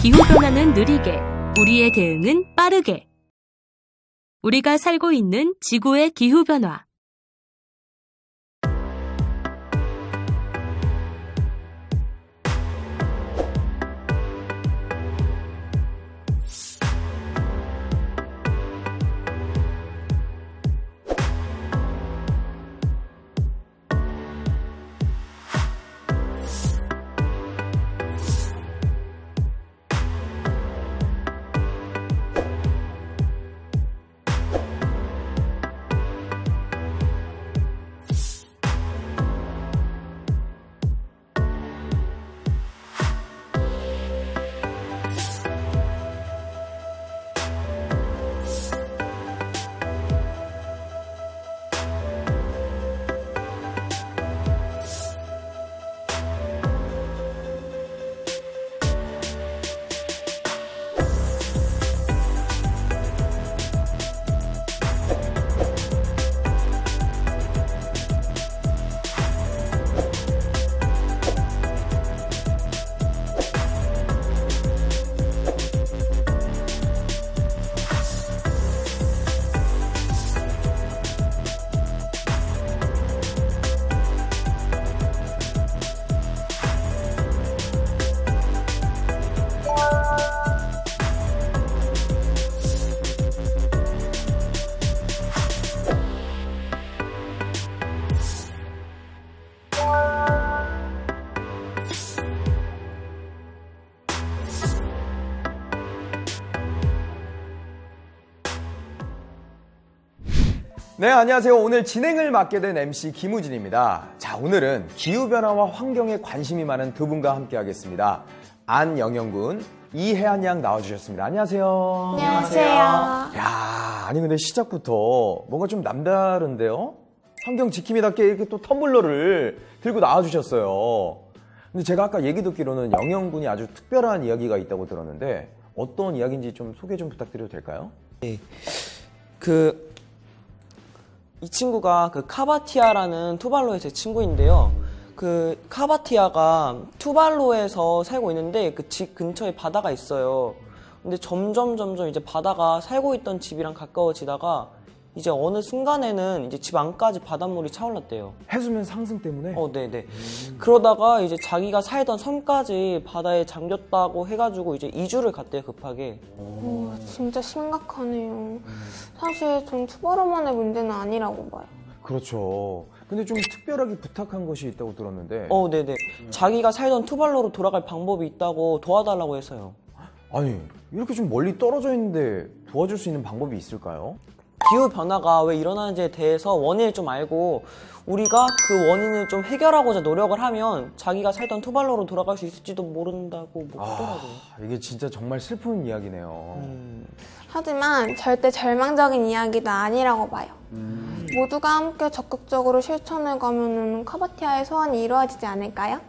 기후변화는 느리게, 우리의 대응은 빠르게. 우리가 살고 있는 지구의 기후변화. 네, 안녕하세요. 오늘 진행을 맡게 된 MC 김우진입니다. 자, 오늘은 기후변화와 환경에 관심이 많은 두 분과 함께 하겠습니다. 안영영군, 이혜안 양 나와주셨습니다. 안녕하세요. 안녕하세요. 야, 아니 근데 시작부터 뭔가 좀 남다른데요? 환경 지킴이답게 이렇게 또 텀블러를 들고 나와주셨어요. 근데 제가 아까 얘기 듣기로는 영영군이 아주 특별한 이야기가 있다고 들었는데 어떤 이야기인지 좀 소개 좀 부탁드려도 될까요? 네. 이 친구가 카바티아라는 투발로의 제 친구인데요. 카바티아가 투발로에서 살고 있는데 그 집 근처에 바다가 있어요. 근데 점점 이제 바다가 살고 있던 집이랑 가까워지다가 이제 어느 순간에는 이제 집 안까지 바닷물이 차올랐대요. 해수면 상승 때문에? 네네. 그러다가 이제 자기가 살던 섬까지 바다에 잠겼다고 해가지고 이제 이주를 갔대요, 급하게. 진짜 심각하네요. 사실 전 투바로만의 문제는 아니라고 봐요. 그렇죠. 근데 좀 특별하게 부탁한 것이 있다고 들었는데. 네네. 자기가 살던 투발로로 돌아갈 방법이 있다고 도와달라고 해서요. 아니, 이렇게 좀 멀리 떨어져 있는데 도와줄 수 있는 방법이 있을까요? 기후변화가 왜 일어나는지에 대해서 원인을 좀 알고 우리가 그 원인을 좀 해결하고자 노력을 하면 자기가 살던 투발로로 돌아갈 수 있을지도 모른다고 하더라고요. 이게 진짜 정말 슬픈 이야기네요. 하지만 절대 절망적인 이야기도 아니라고 봐요. 모두가 함께 적극적으로 실천해 가면은 카바티아의 소원이 이루어지지 않을까요?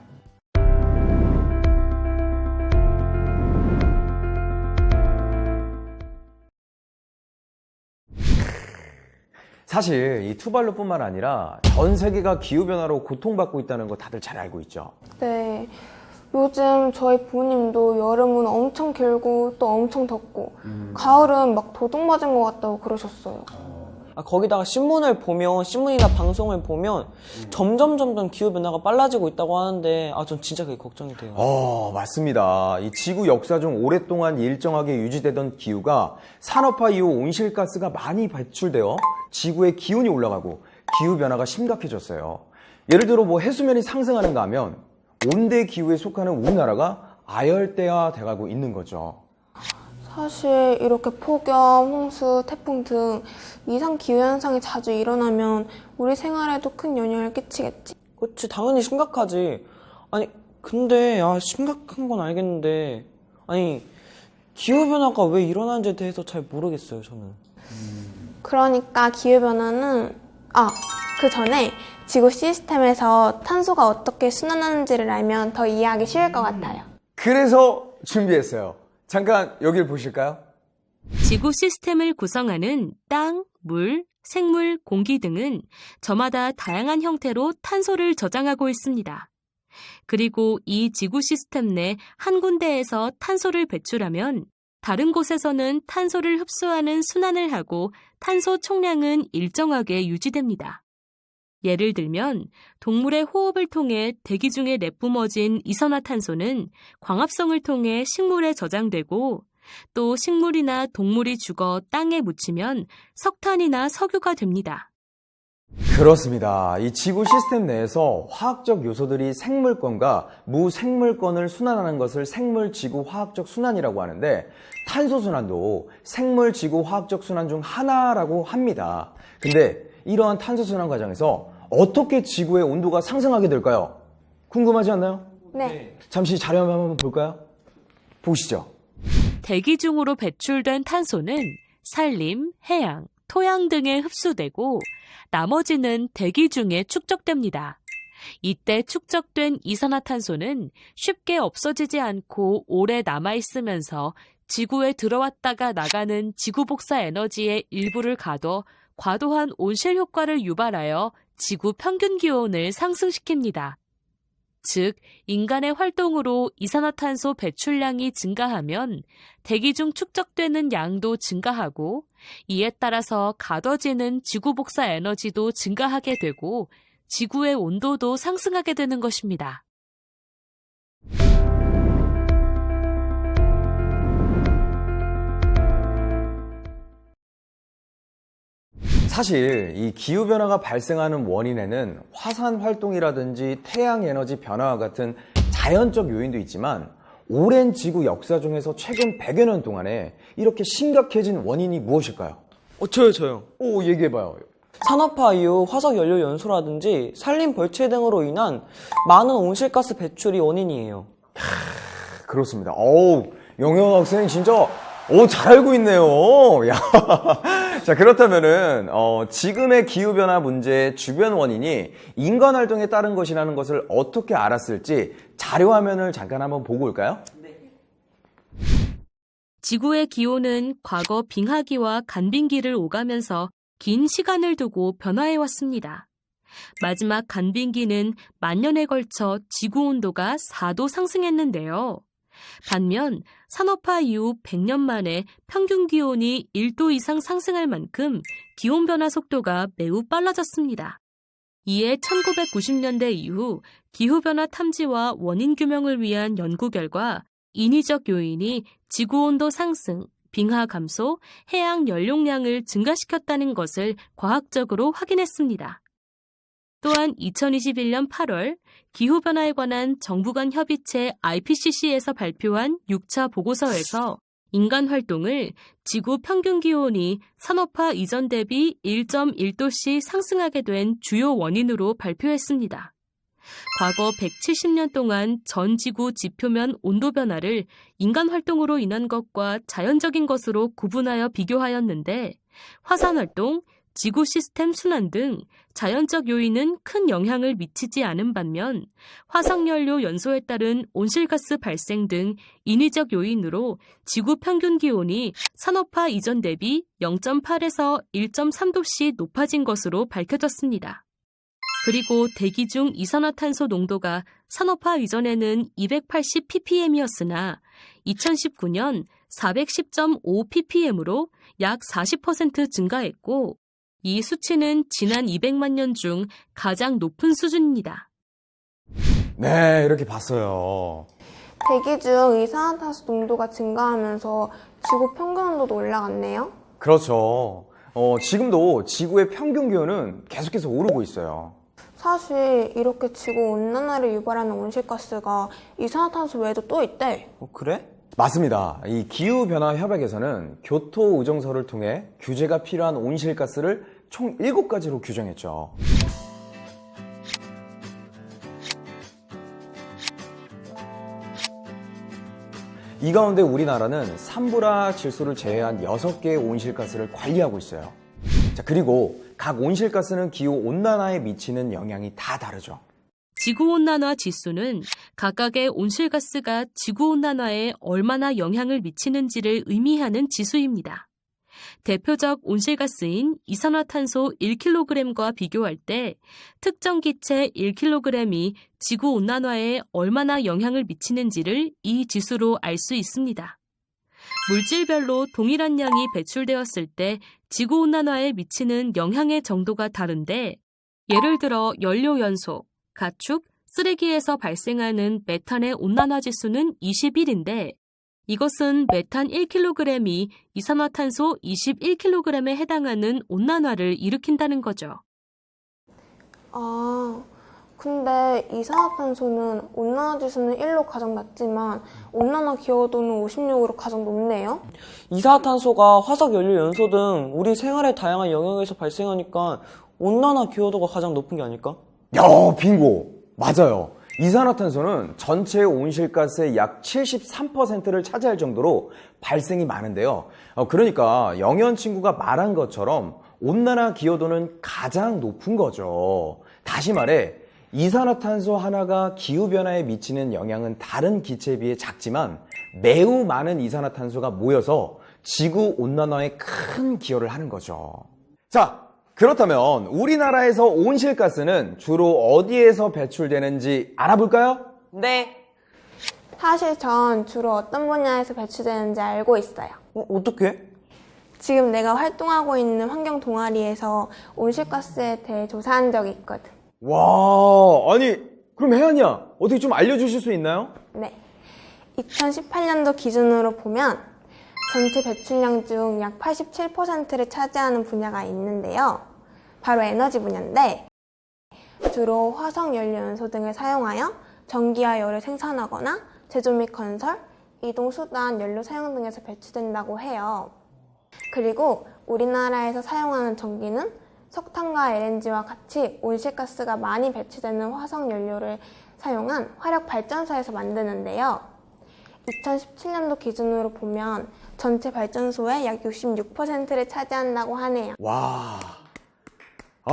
사실 이 투발루뿐만 아니라 전 세계가 기후변화로 고통받고 있다는 거 다들 잘 알고 있죠. 네. 요즘 저희 부모님도 여름은 엄청 길고 또 엄청 덥고 가을은 막 도둑 맞은 것 같다고 그러셨어요. 거기다가 신문이나 방송을 보면 점점 기후변화가 빨라지고 있다고 하는데 전 진짜 그게 걱정이 돼요. 맞습니다. 이 지구 역사 중 오랫동안 일정하게 유지되던 기후가 산업화 이후 온실가스가 많이 배출되어 지구의 기온이 올라가고 기후변화가 심각해졌어요. 예를 들어 해수면이 상승하는가 하면 온대 기후에 속하는 우리나라가 아열대화 돼가고 있는 거죠. 사실 이렇게 폭염, 홍수, 태풍 등 이상 기후현상이 자주 일어나면 우리 생활에도 큰 영향을 끼치겠지. 그렇지, 당연히 심각하지. 근데 심각한 건 알겠는데 기후변화가 왜 일어나는지에 대해서 잘 모르겠어요, 저는. 그러니까 기후변화는 그 전에 지구 시스템에서 탄소가 어떻게 순환하는지를 알면 더 이해하기 쉬울 것 같아요. 그래서 준비했어요. 잠깐 여길 보실까요? 지구 시스템을 구성하는 땅, 물, 생물, 공기 등은 저마다 다양한 형태로 탄소를 저장하고 있습니다. 그리고 이 지구 시스템 내 한 군데에서 탄소를 배출하면 다른 곳에서는 탄소를 흡수하는 순환을 하고 탄소 총량은 일정하게 유지됩니다. 예를 들면 동물의 호흡을 통해 대기 중에 내뿜어진 이산화탄소는 광합성을 통해 식물에 저장되고 또 식물이나 동물이 죽어 땅에 묻히면 석탄이나 석유가 됩니다. 그렇습니다. 이 지구 시스템 내에서 화학적 요소들이 생물권과 무생물권을 순환하는 것을 생물지구 화학적 순환이라고 하는데 탄소 순환도 생물지구 화학적 순환 중 하나라고 합니다. 근데 이러한 탄소 순환 과정에서 어떻게 지구의 온도가 상승하게 될까요? 궁금하지 않나요? 네. 잠시 자료 한번 볼까요? 보시죠. 대기 중으로 배출된 탄소는 산림, 해양, 토양 등에 흡수되고 나머지는 대기 중에 축적됩니다. 이때 축적된 이산화탄소는 쉽게 없어지지 않고 오래 남아있으면서 지구에 들어왔다가 나가는 지구 복사 에너지의 일부를 가둬 과도한 온실 효과를 유발하여 지구 평균 기온을 상승시킵니다. 즉, 인간의 활동으로 이산화탄소 배출량이 증가하면 대기 중 축적되는 양도 증가하고 이에 따라서 가둬지는 지구 복사 에너지도 증가하게 되고 지구의 온도도 상승하게 되는 것입니다. 사실 이 기후변화가 발생하는 원인에는 화산 활동이라든지 태양 에너지 변화와 같은 자연적 요인도 있지만 오랜 지구 역사 중에서 최근 100여 년 동안에 이렇게 심각해진 원인이 무엇일까요? 저요. 오, 얘기해봐요. 산업화 이후 화석 연료 연소라든지 산림 벌채 등으로 인한 많은 온실가스 배출이 원인이에요. 그렇습니다. 어우, 영영 학생 진짜 잘 알고 있네요. 야. 자, 그렇다면은 지금의 기후변화 문제의 주변 원인이 인간 활동에 따른 것이라는 것을 어떻게 알았을지 자료 화면을 잠깐 한번 보고 올까요? 지구의 기온은 과거 빙하기와 간빙기를 오가면서 긴 시간을 두고 변화해 왔습니다. 마지막 간빙기는 만년에 걸쳐 지구 온도가 4도 상승했는데요. 반면 산업화 이후 100년 만에 평균 기온이 1도 이상 상승할 만큼 기온 변화 속도가 매우 빨라졌습니다. 이에 1990년대 이후 기후변화 탐지와 원인 규명을 위한 연구 결과 인위적 요인이 지구온도 상승, 빙하 감소, 해양 연료량을 증가시켰다는 것을 과학적으로 확인했습니다. 또한 2021년 8월 기후변화에 관한 정부 간 협의체 IPCC에서 발표한 6차 보고서에서 인간 활동을 지구 평균 기온이 산업화 이전 대비 1.1도씩 상승하게 된 주요 원인으로 발표했습니다. 과거 170년 동안 전 지구 지표면 온도 변화를 인간 활동으로 인한 것과 자연적인 것으로 구분하여 비교하였는데 화산 활동, 지구 시스템 순환 등 자연적 요인은 큰 영향을 미치지 않은 반면 화석연료 연소에 따른 온실가스 발생 등 인위적 요인으로 지구 평균 기온이 산업화 이전 대비 0.8에서 1.3도씩 높아진 것으로 밝혀졌습니다. 그리고 대기 중 이산화탄소 농도가 산업화 이전에는 280 ppm이었으나 2019년 410.5 ppm으로 약 40% 증가했고 이 수치는 지난 200만 년 중 가장 높은 수준입니다. 네, 이렇게 봤어요. 대기 중 이산화탄소 농도가 증가하면서 지구 평균 온도도 올라갔네요. 그렇죠. 지금도 지구의 평균 기온은 계속해서 오르고 있어요. 사실 이렇게 지구 온난화를 유발하는 온실가스가 이산화탄소 외에도 또 있대. 그래? 맞습니다. 이 기후변화협약에서는 교토 의정서를 통해 규제가 필요한 온실가스를 총 7가지로 규정했죠. 이 가운데 우리나라는 산불화 질소를 제외한 6개의 온실가스를 관리하고 있어요. 자, 그리고 각 온실가스는 기후 온난화에 미치는 영향이 다 다르죠. 지구온난화 지수는 각각의 온실가스가 지구온난화에 얼마나 영향을 미치는지를 의미하는 지수입니다. 대표적 온실가스인 이산화탄소 1kg과 비교할 때 특정 기체 1kg이 지구온난화에 얼마나 영향을 미치는지를 이 지수로 알 수 있습니다. 물질별로 동일한 양이 배출되었을 때 지구온난화에 미치는 영향의 정도가 다른데 예를 들어 연료연소, 가축, 쓰레기에서 발생하는 메탄의 온난화 지수는 21인데 이것은 메탄 1kg이 이산화탄소 21kg에 해당하는 온난화를 일으킨다는 거죠. 아, 근데 이산화탄소는 온난화 지수는 1로 가장 낮지만 온난화 기여도는 56으로 가장 높네요. 이산화탄소가 화석 연료 연소 등 우리 생활에 다양한 영역에서 발생하니까 온난화 기여도가 가장 높은 게 아닐까? 야, 빙고. 맞아요. 이산화탄소는 전체 온실가스의 약 73%를 차지할 정도로 발생이 많은데요. 그러니까 영현 친구가 말한 것처럼 온난화 기여도는 가장 높은 거죠. 다시 말해 이산화탄소 하나가 기후변화에 미치는 영향은 다른 기체에 비해 작지만 매우 많은 이산화탄소가 모여서 지구온난화에 큰 기여를 하는 거죠. 자, 그렇다면 우리나라에서 온실가스는 주로 어디에서 배출되는지 알아볼까요? 네. 사실 전 주로 어떤 분야에서 배출되는지 알고 있어요. 어떻게? 지금 내가 활동하고 있는 환경 동아리에서 온실가스에 대해 조사한 적이 있거든. 와, 아니 그럼 혜연이야 어떻게 좀 알려주실 수 있나요? 네. 2018년도 기준으로 보면 전체 배출량 중 약 87%를 차지하는 분야가 있는데요. 바로 에너지 분야인데 주로 화석 연료연소 등을 사용하여 전기와 열을 생산하거나 제조 및 건설, 이동 수단, 연료 사용 등에서 배출된다고 해요. 그리고 우리나라에서 사용하는 전기는 석탄과 LNG와 같이 온실가스가 많이 배출되는 화석 연료를 사용한 화력 발전소에서 만드는데요. 2017년도 기준으로 보면 전체 발전소의 약 66%를 차지한다고 하네요. 와,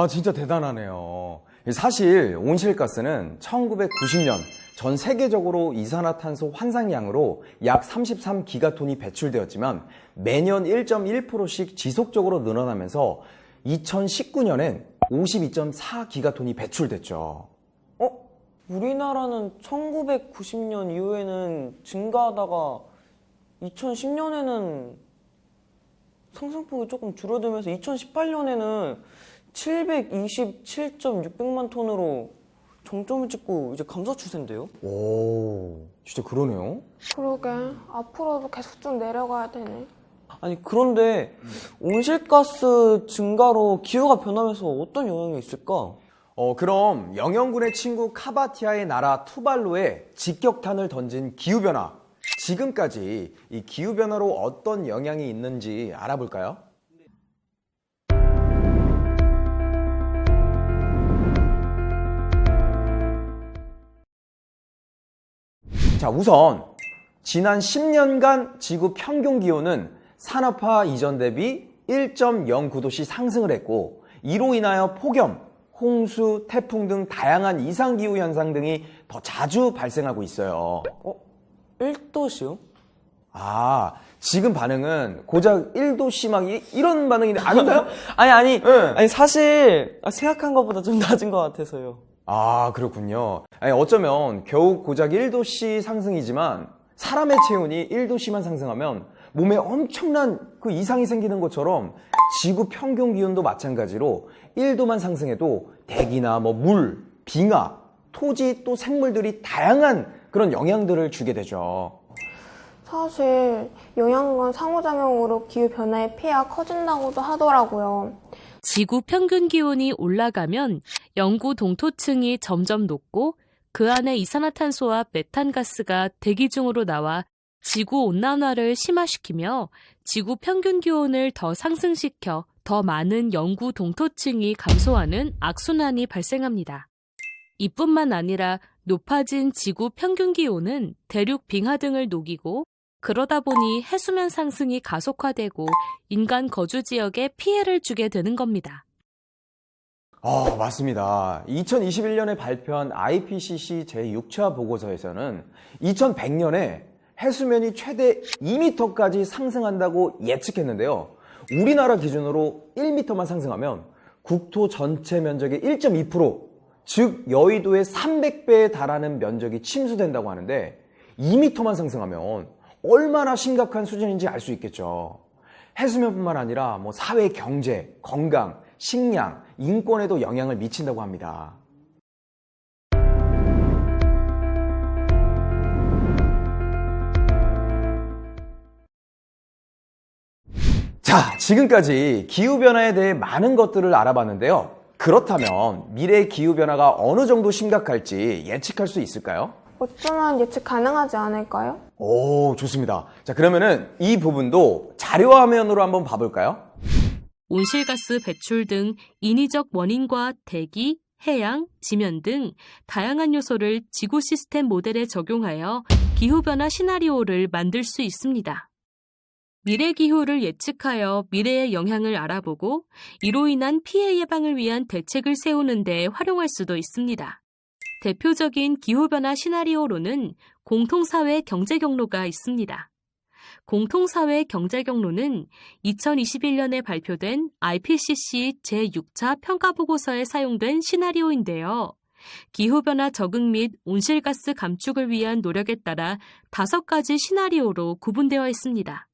진짜 대단하네요. 사실 온실가스는 1990년 전 세계적으로 이산화탄소 환상량으로 약 33기가톤이 배출되었지만 매년 1.1%씩 지속적으로 늘어나면서 2019년엔 52.4기가톤이 배출됐죠. 우리나라는 1990년 이후에는 증가하다가 2010년에는 상승폭이 조금 줄어들면서 2018년에는 727.600만 톤으로 정점을 찍고 이제 감소 추세인데요? 오, 진짜 그러네요. 그러게, 앞으로도 계속 좀 내려가야 되네. 아니 그런데 온실가스 증가로 기후가 변하면서 어떤 영향이 있을까? 그럼 영영군의 친구 카바티아의 나라 투발루에 직격탄을 던진 기후변화. 지금까지 이 기후변화로 어떤 영향이 있는지 알아볼까요? 자, 우선 지난 10년간 지구 평균 기온은 산업화 이전 대비 1.09도씩 상승을 했고 이로 인하여 폭염, 홍수, 태풍 등 다양한 이상기후 현상 등이 더 자주 발생하고 있어요. 1도시요? 지금 반응은 고작 1도씨 막 이런 반응인데 아닌가요? 아니 네. 사실 생각한 것보다 좀 낮은 것 같아서요. 그렇군요. 어쩌면 겨우 고작 1도씨 상승이지만 사람의 체온이 1도씨만 상승하면 몸에 엄청난 그 이상이 생기는 것처럼 지구 평균 기온도 마찬가지로 1도만 상승해도 대기나 물, 빙하, 토지 또 생물들이 다양한 그런 영향들을 주게 되죠. 사실 영양과 상호작용으로 기후변화의 피해가 커진다고도 하더라고요. 지구 평균 기온이 올라가면 영구 동토층이 점점 높고 그 안에 이산화탄소와 메탄가스가 대기 중으로 나와 지구 온난화를 심화시키며 지구 평균 기온을 더 상승시켜 더 많은 영구 동토층이 감소하는 악순환이 발생합니다. 이뿐만 아니라 높아진 지구 평균 기온은 대륙 빙하 등을 녹이고 그러다 보니 해수면 상승이 가속화되고 인간 거주 지역에 피해를 주게 되는 겁니다. 맞습니다. 2021년에 발표한 IPCC 제6차 보고서에서는 2100년에 해수면이 최대 2m까지 상승한다고 예측했는데요. 우리나라 기준으로 1m만 상승하면 국토 전체 면적의 1.2%, 즉 여의도의 300배에 달하는 면적이 침수된다고 하는데 2m만 상승하면 얼마나 심각한 수준인지 알 수 있겠죠. 해수면뿐만 아니라 사회, 경제, 건강, 식량, 인권에도 영향을 미친다고 합니다. 자, 지금까지 기후변화에 대해 많은 것들을 알아봤는데요. 그렇다면 미래의 기후변화가 어느 정도 심각할지 예측할 수 있을까요? 어쩌면 예측 가능하지 않을까요? 오, 좋습니다. 자, 그러면은 이 부분도 자료화면으로 한번 봐볼까요? 온실가스 배출 등 인위적 원인과 대기, 해양, 지면 등 다양한 요소를 지구 시스템 모델에 적용하여 기후변화 시나리오를 만들 수 있습니다. 미래 기후를 예측하여 미래의 영향을 알아보고 이로 인한 피해 예방을 위한 대책을 세우는 데 활용할 수도 있습니다. 대표적인 기후변화 시나리오로는 공통사회 경제 경로가 있습니다. 공통사회 경제 경로는 2021년에 발표된 IPCC 제6차 평가보고서에 사용된 시나리오인데요. 기후변화 적응 및 온실가스 감축을 위한 노력에 따라 5가지 시나리오로 구분되어 있습니다.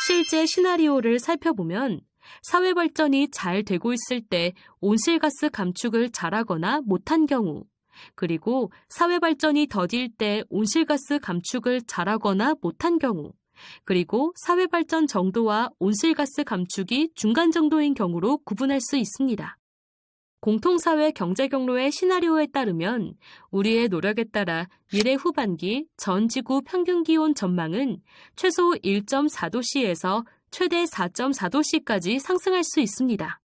실제 시나리오를 살펴보면 사회 발전이 잘 되고 있을 때 온실가스 감축을 잘하거나 못한 경우, 그리고 사회 발전이 더딜 때 온실가스 감축을 잘하거나 못한 경우, 그리고 사회 발전 정도와 온실가스 감축이 중간 정도인 경우로 구분할 수 있습니다. 공통사회 경제 경로의 시나리오에 따르면 우리의 노력에 따라 미래 후반기 전 지구 평균 기온 전망은 최소 1.4도씨에서 최대 4.4도씨까지 상승할 수 있습니다.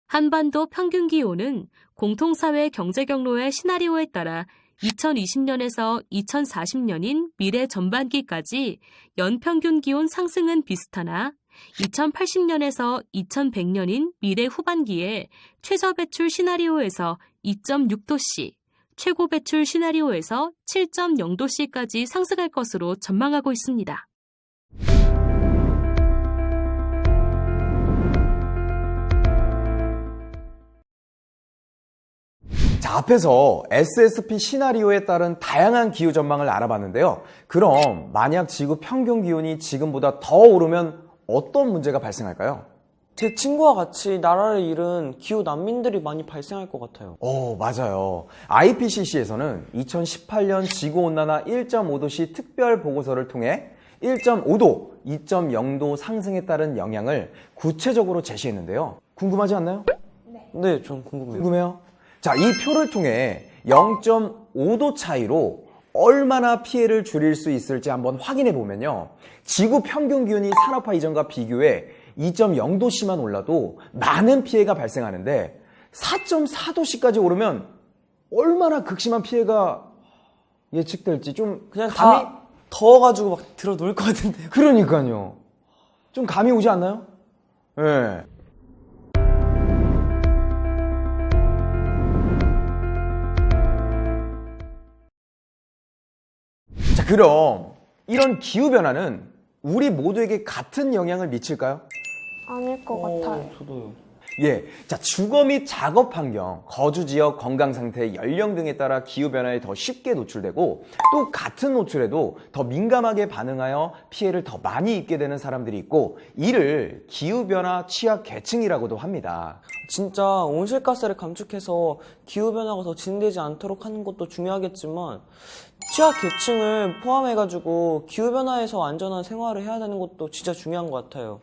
한반도 평균 기온은 공통사회 경제 경로의 시나리오에 따라 2020년에서 2040년인 미래 전반기까지 연평균 기온 상승은 비슷하나 2080년에서 2100년인 미래 후반기에 최저 배출 시나리오에서 2.6도씨, 최고 배출 시나리오에서 7.0도씨까지 상승할 것으로 전망하고 있습니다. 자, 앞에서 SSP 시나리오에 따른 다양한 기후 전망을 알아봤는데요. 그럼 만약 지구 평균 기온이 지금보다 더 오르면 어떤 문제가 발생할까요? 제 친구와 같이 나라를 잃은 기후 난민들이 많이 발생할 것 같아요. 맞아요. IPCC에서는 2018년 지구온난화 1.5도씨 특별 보고서를 통해 1.5도, 2.0도 상승에 따른 영향을 구체적으로 제시했는데요. 궁금하지 않나요? 네, 좀 궁금해요. 궁금해요? 자, 이 표를 통해 0.5도 차이로 얼마나 피해를 줄일 수 있을지 한번 확인해 보면요. 지구 평균 기온이 산업화 이전과 비교해 2.0도씨만 올라도 많은 피해가 발생하는데 4.4도씨까지 오르면 얼마나 극심한 피해가 예측될지 좀 그냥 감이 다 더워가지고 막 들어 놓을 것 같은데요. 그러니까요. 좀 감이 오지 않나요? 예. 자, 그럼 이런 기후변화는 우리 모두에게 같은 영향을 미칠까요? 아닐 것 같아요. 저도요. 예. 자, 주거 및 작업 환경, 거주 지역, 건강 상태, 연령 등에 따라 기후변화에 더 쉽게 노출되고 또 같은 노출에도 더 민감하게 반응하여 피해를 더 많이 입게 되는 사람들이 있고 이를 기후변화 취약 계층이라고도 합니다. 진짜 온실가스를 감축해서 기후변화가 더 진행되지 않도록 하는 것도 중요하겠지만 취약계층을 포함해가지고 기후변화에서 안전한 생활을 해야 되는 것도 진짜 중요한 것 같아요.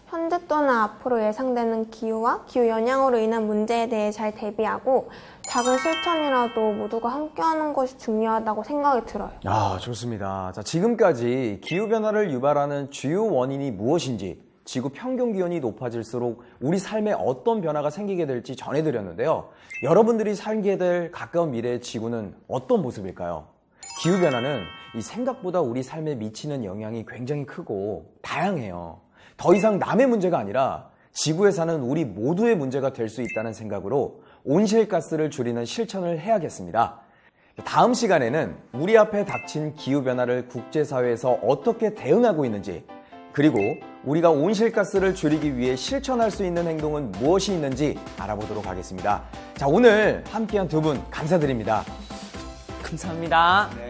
현재 또는 앞으로 예상되는 기후와 기후 영향으로 인한 문제에 대해 잘 대비하고 작은 실천이라도 모두가 함께하는 것이 중요하다고 생각이 들어요. 아, 좋습니다. 자, 지금까지 기후변화를 유발하는 주요 원인이 무엇인지, 지구 평균 기온이 높아질수록 우리 삶에 어떤 변화가 생기게 될지 전해드렸는데요. 여러분들이 살게 될 가까운 미래의 지구는 어떤 모습일까요? 기후변화는 이 생각보다 우리 삶에 미치는 영향이 굉장히 크고 다양해요. 더 이상 남의 문제가 아니라 지구에 사는 우리 모두의 문제가 될 수 있다는 생각으로 온실가스를 줄이는 실천을 해야겠습니다. 다음 시간에는 우리 앞에 닥친 기후변화를 국제사회에서 어떻게 대응하고 있는지, 그리고 우리가 온실가스를 줄이기 위해 실천할 수 있는 행동은 무엇이 있는지 알아보도록 하겠습니다. 자, 오늘 함께한 두 분 감사드립니다. 감사합니다. 네.